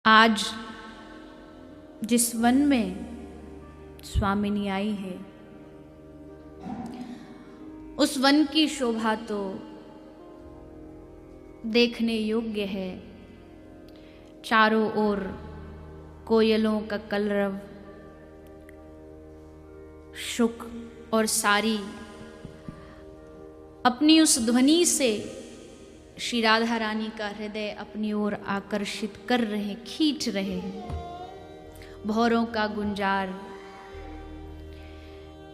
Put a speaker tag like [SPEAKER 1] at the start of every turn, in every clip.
[SPEAKER 1] आज जिस वन में स्वामिनी आई है, उस वन की शोभा तो देखने योग्य है। चारों ओर कोयलों का कलरव, शुक और सारी अपनी उस ध्वनि से श्री राधा रानी का हृदय अपनी ओर आकर्षित कर रहे, खींच रहे हैं। भौरों का गुंजार,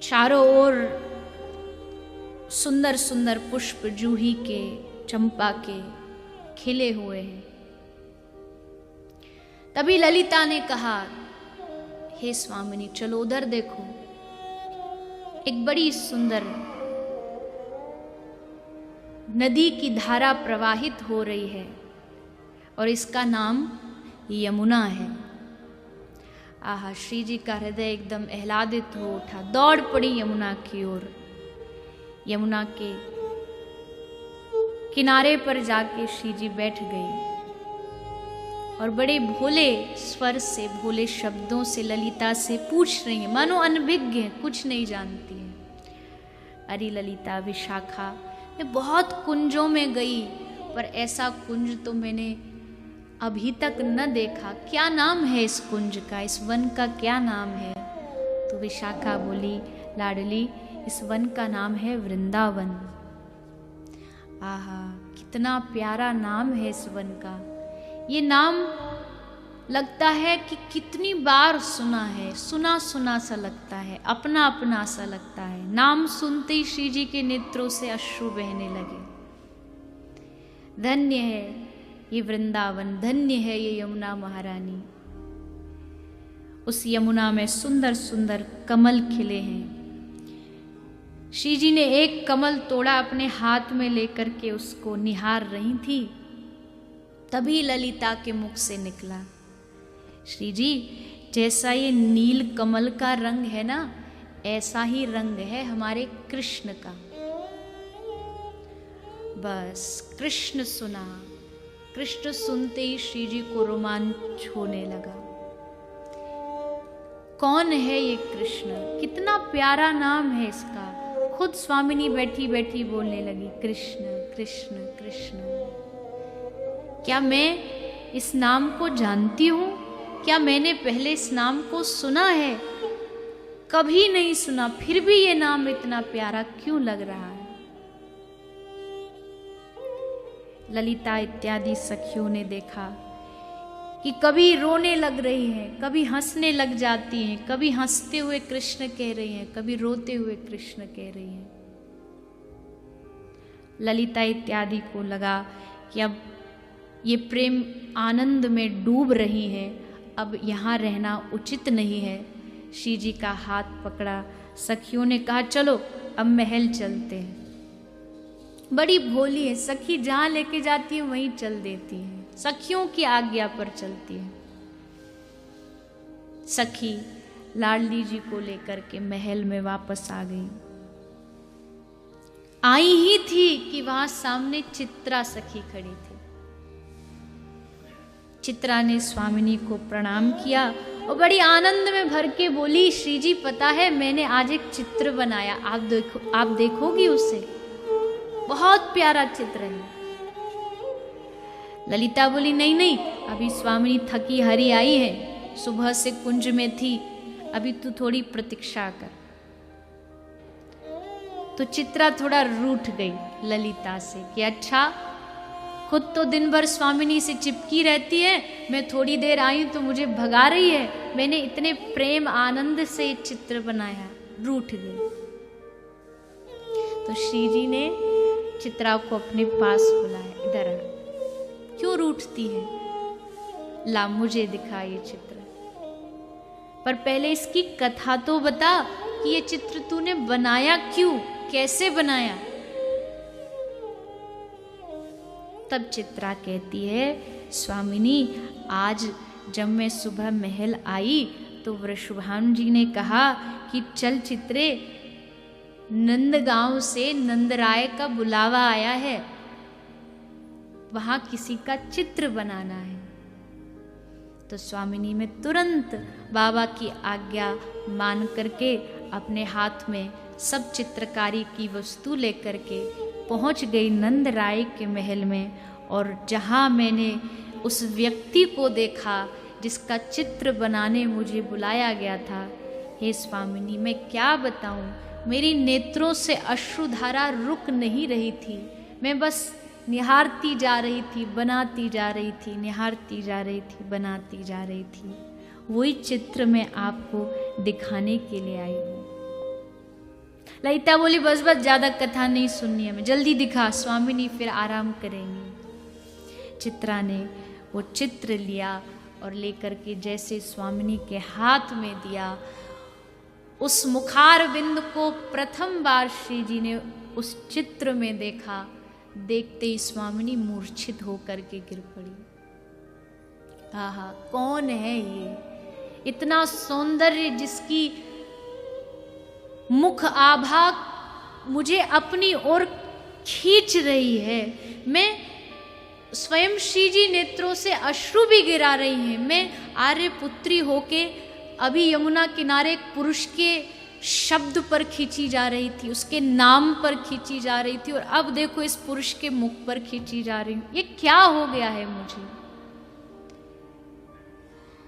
[SPEAKER 1] चारों ओर सुंदर सुंदर पुष्प जूही के, चंपा के खिले हुए हैं। तभी ललिता ने कहा, हे स्वामिनी, चलो उधर देखो, एक बड़ी सुंदर नदी की धारा प्रवाहित हो रही है और इसका नाम यमुना है। आहा, श्री जी का हृदय एकदम आह्लादित हो उठा, दौड़ पड़ी यमुना की ओर। यमुना के किनारे पर जाके श्री जी बैठ गई और बड़े भोले स्वर से, भोले शब्दों से ललिता से पूछ रही हैं, मानो अनभिज्ञ है, कुछ नहीं जानती है। अरे ललिता, विशाखा, मैं बहुत कुंजों में गई पर ऐसा कुंज तो मैंने अभी तक न देखा। क्या नाम है इस कुंज का, इस वन का क्या नाम है? तो विशाखा बोली, लाडली, इस वन का नाम है वृंदावन। आहा, कितना प्यारा नाम है इस वन का। ये नाम लगता है कि कितनी बार सुना है, सुना सुना सा लगता है, अपना अपना सा लगता है। नाम सुनते ही श्री जी के नेत्रों से अश्रु बहने लगे। धन्य है ये वृंदावन, धन्य है ये यमुना महारानी। उस यमुना में सुंदर सुंदर कमल खिले हैं। श्री जी ने एक कमल तोड़ा, अपने हाथ में लेकर के उसको निहार रही थी। तभी ललिता के मुख से निकला, श्री जी, जैसा ये नील कमल का रंग है ना, ऐसा ही रंग है हमारे कृष्ण का। बस कृष्ण सुना, कृष्ण सुनते ही श्री जी को रोमांच होने लगा। कौन है ये कृष्ण? कितना प्यारा नाम है इसका। खुद स्वामिनी बैठी बैठी बोलने लगी, कृष्ण कृष्ण कृष्ण। क्या मैं इस नाम को जानती हूं? क्या मैंने पहले इस नाम को सुना है? कभी नहीं सुना, फिर भी ये नाम इतना प्यारा क्यों लग रहा है? ललिता इत्यादि सखियों ने देखा कि कभी रोने लग रही हैं, कभी हंसने लग जाती हैं, कभी हंसते हुए कृष्ण कह रही हैं, कभी रोते हुए कृष्ण कह रही हैं। ललिता इत्यादि को लगा कि अब ये प्रेम आनंद में डूब रही है, अब यहाँ रहना उचित नहीं है। श्री जी का हाथ पकड़ा, सखियों ने कहा, चलो अब महल चलते हैं। बड़ी भोली है सखी, जहाँ लेके जाती है वहीं चल देती है, सखियों की आज्ञा पर चलती है। सखी लाडली जी को लेकर के महल में वापस आ गई। आई ही थी कि वहां सामने चित्रा सखी खड़ी थी। चित्रा ने स्वामिनी को प्रणाम किया और बड़ी आनंद में भर के बोली, श्री जी, पता है मैंने आज एक चित्र बनाया, आप देखोगी उसे, बहुत प्यारा चित्र है। ललिता बोली, नहीं नहीं, अभी स्वामिनी थकी हारी आई है, सुबह से कुंज में थी, अभी तू थोड़ी प्रतीक्षा कर। तो चित्रा थोड़ा रूठ गई ललिता से कि अच्छा, खुद तो दिन भर स्वामिनी से चिपकी रहती है, मैं थोड़ी देर आई तो मुझे भगा रही है, मैंने इतने प्रेम आनंद से चित्र बनाया, रूठ गई। तो श्री जी ने चित्रा को अपने पास बुलाया, इधर आ, क्यों रूठती है? ला मुझे दिखा ये चित्र, पर पहले इसकी कथा तो बता कि ये चित्र तूने बनाया क्यों, कैसे बनाया? तब चित्रा कहती है, स्वामिनी, आज जब मैं सुबह महल आई तो वृषभानु जी ने कहा कि चल चित्रे, नंदगांव से नंदराय का बुलावा आया है, वहां किसी का चित्र बनाना है। तो स्वामिनी में तुरंत बाबा की आज्ञा मान करके अपने हाथ में सब चित्रकारी की वस्तु लेकर के पहुंच गई नंद राय के महल में। और जहां मैंने उस व्यक्ति को देखा जिसका चित्र बनाने मुझे बुलाया गया था, हे स्वामिनी मैं क्या बताऊं, मेरी नेत्रों से अश्रुधारा रुक नहीं रही थी। मैं बस निहारती जा रही थी, बनाती जा रही थी, निहारती जा रही थी, बनाती जा रही थी। वही चित्र मैं आपको दिखाने के लिए आई हूँ। ललिता बोली बस बस ज़्यादा कथा नहीं सुननी है, मैं जल्दी दिखा, स्वामिनी फिर आराम करेंगी। चित्रा ने वो चित्र लिया और लेकर के जैसे स्वामिनी के हाथ में दिया, उस मुखार बिंद को प्रथम बार श्री जी ने उस चित्र में देखा। देखते ही स्वामिनी मूर्छित होकर के गिर पड़ी। आहा, कौन है ये, इतना सौंदर्य जिसकी मुख आभा मुझे अपनी ओर खींच रही है। मैं स्वयं श्री जी नेत्रों से अश्रु भी गिरा रही हैं। मैं आर्य पुत्री होके अभी यमुना किनारे एक पुरुष के शब्द पर खींची जा रही थी, उसके नाम पर खींची जा रही थी, और अब देखो इस पुरुष के मुख पर खींची जा रही हूं। ये क्या हो गया है मुझे?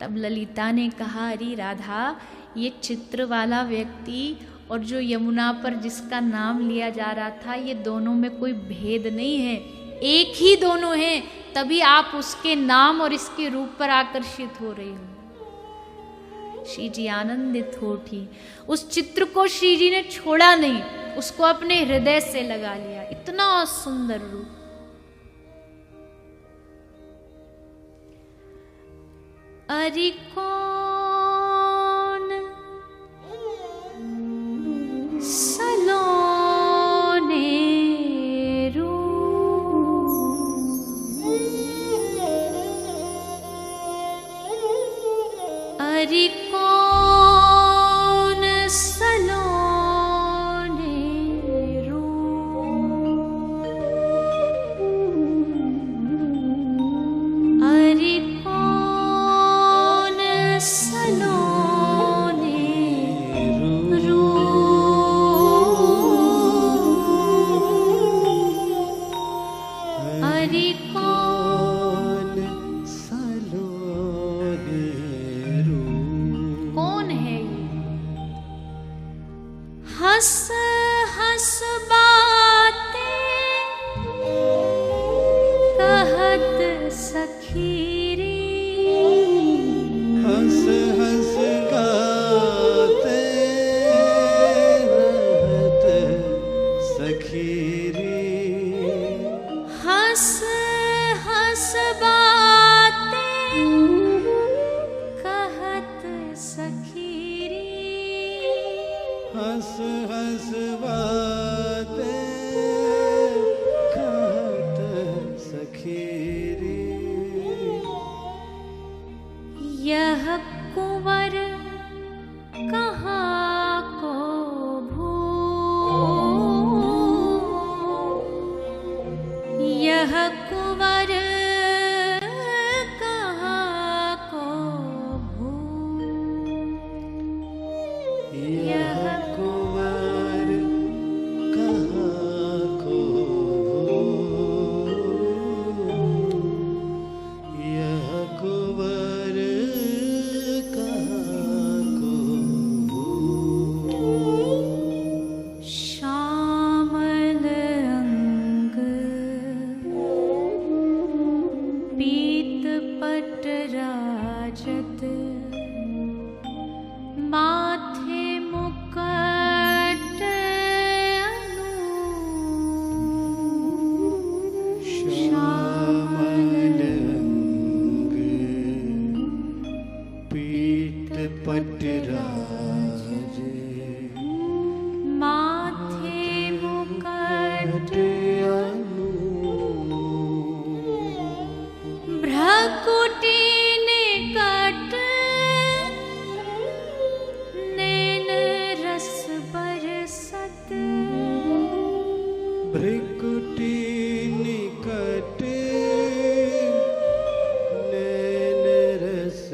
[SPEAKER 1] तब ललिता ने कहा, अरे राधा, ये चित्र वाला व्यक्ति और जो यमुना पर जिसका नाम लिया जा रहा था, ये दोनों में कोई भेद नहीं है, एक ही दोनों हैं। तभी आप उसके नाम और इसके रूप पर आकर्षित हो रही हो। श्री जी आनंदित हो उठी। उस चित्र को श्री जी ने छोड़ा नहीं, उसको अपने हृदय से लगा लिया। इतना सुंदर रूप। अरे कौन सलोने रूप, अरे कौन सलोने रूप, अरे कौन सलोने रूप, अरे कौन सलोने रूप। कौन है ये? हंस हंस बातें कहत सखी रे,
[SPEAKER 2] हंस हंस गाते रहत सखी रे,
[SPEAKER 1] हंस हंस बातें कहत सखी रे,
[SPEAKER 2] हंस हंस बातें कहत सखी रे।
[SPEAKER 1] यह कुंवर कहाँ को भू, यह कुंवर कहाँ को भू,
[SPEAKER 2] यह कुंवर कहाँ को भू, यह कुंवर कहाँ को भू।
[SPEAKER 1] श्यामल अंग पीत पट राजत, माथे मुकुट अनूप,
[SPEAKER 2] श्यामल अंग पीत पट राजे,
[SPEAKER 1] माथे मुकुट भ्रकुटी निकट, नैन रस बरसत,
[SPEAKER 2] भ्रिकुटी निकट नैन रस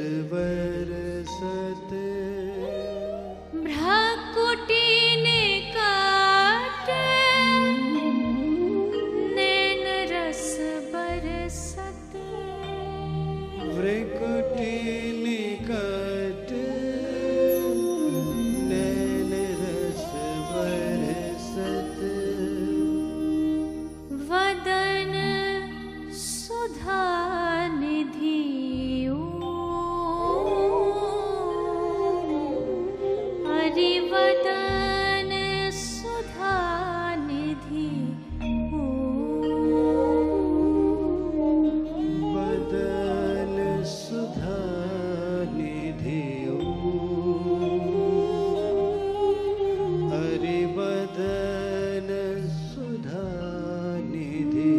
[SPEAKER 2] कोटि निकट नैन रस बरसत
[SPEAKER 1] वदन सुधा निधि हरिवदन सुधा निधि
[SPEAKER 2] वदन सुधा निधि हरिवदन सुधा निधि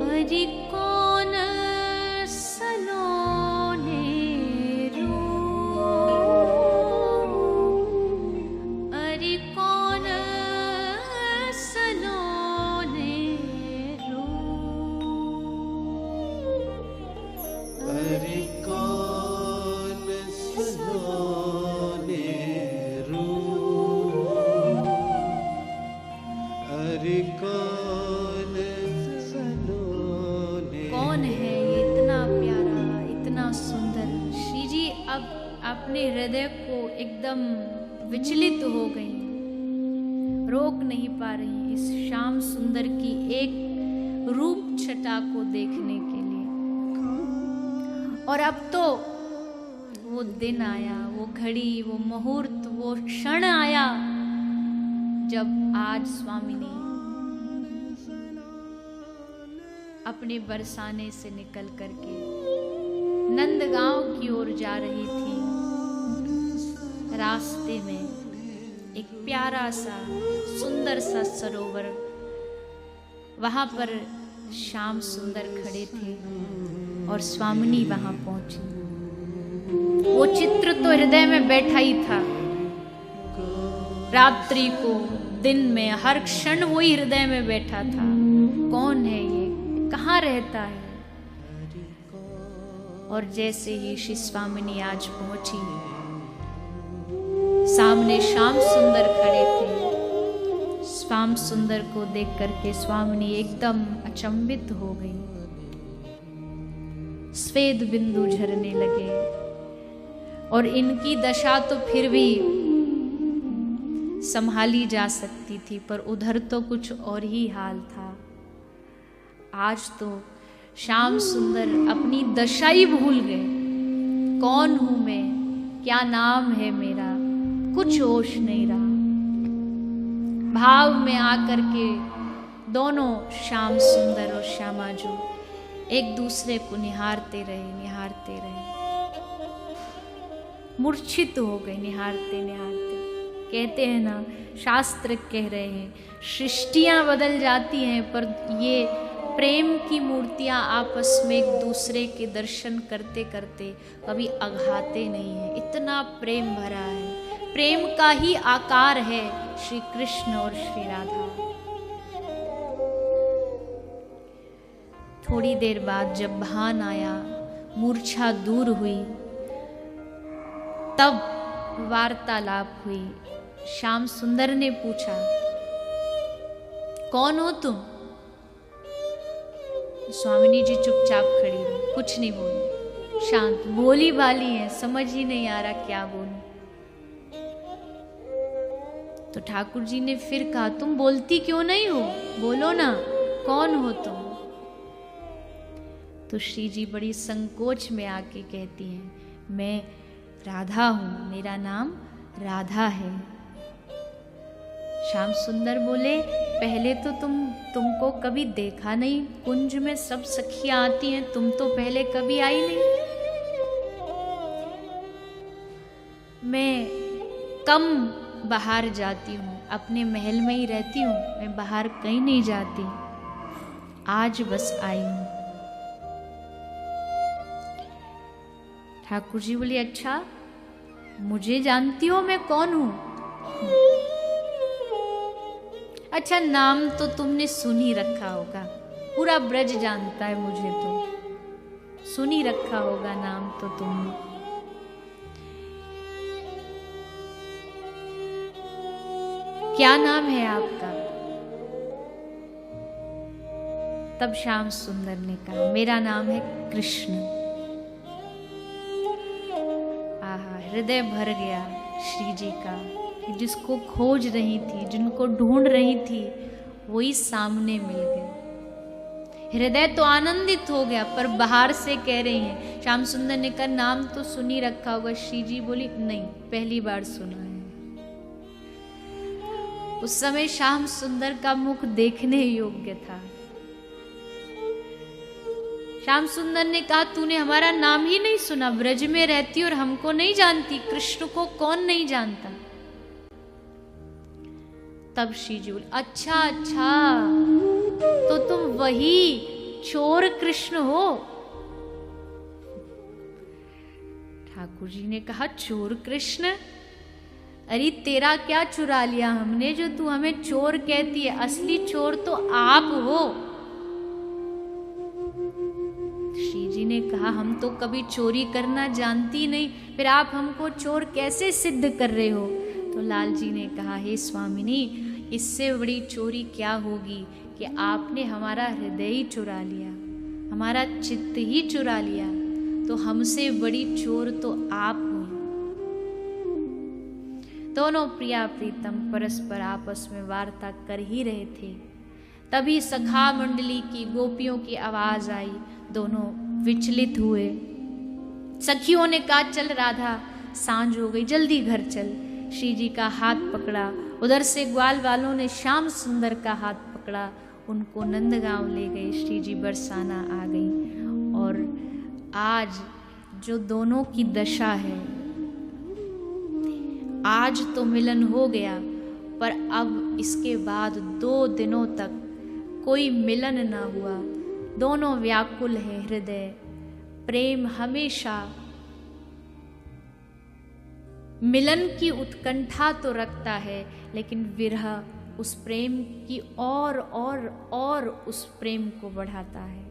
[SPEAKER 1] हरि कौन सलोने रो हरि कौन सलोने रो
[SPEAKER 2] हरि कौन सलोने रो हरि कौन सलोने
[SPEAKER 1] कौन है ये इतना प्यारा इतना सुंदर। श्री जी अब अपने हृदय को एकदम विचलित हो गई, रोक नहीं पा रही इस श्याम सुंदर की एक रूप छटा को देखने के लिए। और अब तो वो दिन आया, वो घड़ी, वो मुहूर्त, वो क्षण आया जब आज स्वामिनी अपने बरसाने से निकल करके नंदगांव की ओर जा रही थी। रास्ते में एक प्यारा सा सुंदर सा सरोवर, वहां पर श्याम सुंदर खड़े थे और स्वामिनी वहां पहुंची। वो चित्र तो हृदय में बैठा ही था, रात्रि को दिन में हर क्षण वही हृदय में बैठा था। कौन है ये, कहाँ रहता है। और जैसे ही श्री स्वामिनी आज पहुंची, सामने श्याम सुंदर खड़े थे। श्याम सुंदर को देख करके स्वामिनी एकदम अचंभित हो गई, स्वेद बिंदु झरने लगे। और इनकी दशा तो फिर भी संभाली जा सकती थी, पर उधर तो कुछ और ही हाल था। आज तो श्याम सुंदर अपनी दशा ही भूल गए। कौन हूं मैं, क्या नाम है मेरा, कुछ होश नहीं रहा। भाव में आकर के दोनों श्याम सुंदर और श्यामाजू एक दूसरे को निहारते रहे, निहारते रहे, मूर्छित हो गए निहारते निहारते। कहते हैं ना, शास्त्र कह रहे हैं सृष्टियां बदल जाती हैं, पर ये प्रेम की मूर्तियां आपस में एक दूसरे के दर्शन करते करते कभी अघाते नहीं हैं। इतना प्रेम भरा है, प्रेम का ही आकार है श्री कृष्ण और श्री राधा। थोड़ी देर बाद जब भान आया, मूर्छा दूर हुई, तब वार्तालाप हुई। श्याम सुंदर ने पूछा, कौन हो तुम? स्वामिनी जी चुपचाप खड़ी रही, कुछ नहीं बोली, शांत, बोली बाली है, समझ ही नहीं आ रहा क्या बोलूं। तो ठाकुर जी ने फिर कहा, तुम बोलती क्यों नहीं हो, बोलो ना, कौन हो तुम? तो श्री जी बड़ी संकोच में आके कहती हैं, मैं राधा हूं, मेरा नाम राधा है। श्याम सुंदर बोले, पहले तो तुमको कभी देखा नहीं, कुंज में सब सखियां आती हैं, तुम तो पहले कभी आई नहीं। मैं कम बाहर जाती हूँ, अपने महल में ही रहती हूँ, मैं बाहर कहीं नहीं जाती, आज बस आई हूँ। ठाकुर जी बोले, अच्छा मुझे जानती हो मैं कौन हूं? अच्छा, नाम तो तुमने सुन ही रखा होगा, पूरा ब्रज जानता है मुझे, तो सुन ही रखा होगा नाम तो तुमने। क्या नाम है आपका? तब श्याम सुंदर ने कहा, मेरा नाम है कृष्ण। आहा, हृदय भर गया श्री जी का कि जिसको खोज रही थी, जिनको ढूंढ रही थी, वही सामने मिल गए। हृदय तो आनंदित हो गया, पर बाहर से कह रही हैं। श्याम सुंदर ने कहा, नाम तो सुनी रखा होगा। श्री जी बोली, नहीं, पहली बार सुना है। उस समय श्याम सुंदर का मुख देखने योग्य था। श्याम सुंदर ने कहा, तूने हमारा नाम ही नहीं सुना, ब्रज में रहती और हमको नहीं जानती, कृष्ण को कौन नहीं जानता। तब श्री जी बोले, अच्छा अच्छा, तो तुम वही चोर कृष्ण हो। ठाकुर जी ने कहा, चोर कृष्ण? अरे तेरा क्या चुरा लिया हमने जो तू हमें चोर कहती है? असली चोर तो आप हो। श्री जी ने कहा, हम तो कभी चोरी करना जानती नहीं, फिर आप हमको चोर कैसे सिद्ध कर रहे हो? तो लाल जी ने कहा, हे स्वामिनी, इससे बड़ी चोरी क्या होगी कि आपने हमारा हृदय ही चुरा लिया, हमारा चित्त ही चुरा लिया, तो हमसे बड़ी चोर तो आप हो। दोनों प्रिया प्रीतम परस्पर आपस में वार्ता कर ही रहे थे। तभी सखा मंडली की गोपियों की आवाज आई, दोनों विचलित हुए। सखियों ने कहा, चल राधा, सांझ हो गई, जल्दी घर चल। श्री जी का हाथ पकड़ा, उधर से ग्वाल वालों ने श्याम सुंदर का हाथ पकड़ा, उनको नंदगांव ले गए। श्री जी बरसाना आ गई। और आज जो दोनों की दशा है, आज तो मिलन हो गया, पर अब इसके बाद 2 दिनों तक कोई मिलन ना हुआ। दोनों व्याकुल है हृदय। प्रेम हमेशा मिलन की उत्कंठा तो रखता है, लेकिन विरह उस प्रेम की और उस प्रेम को बढ़ाता है।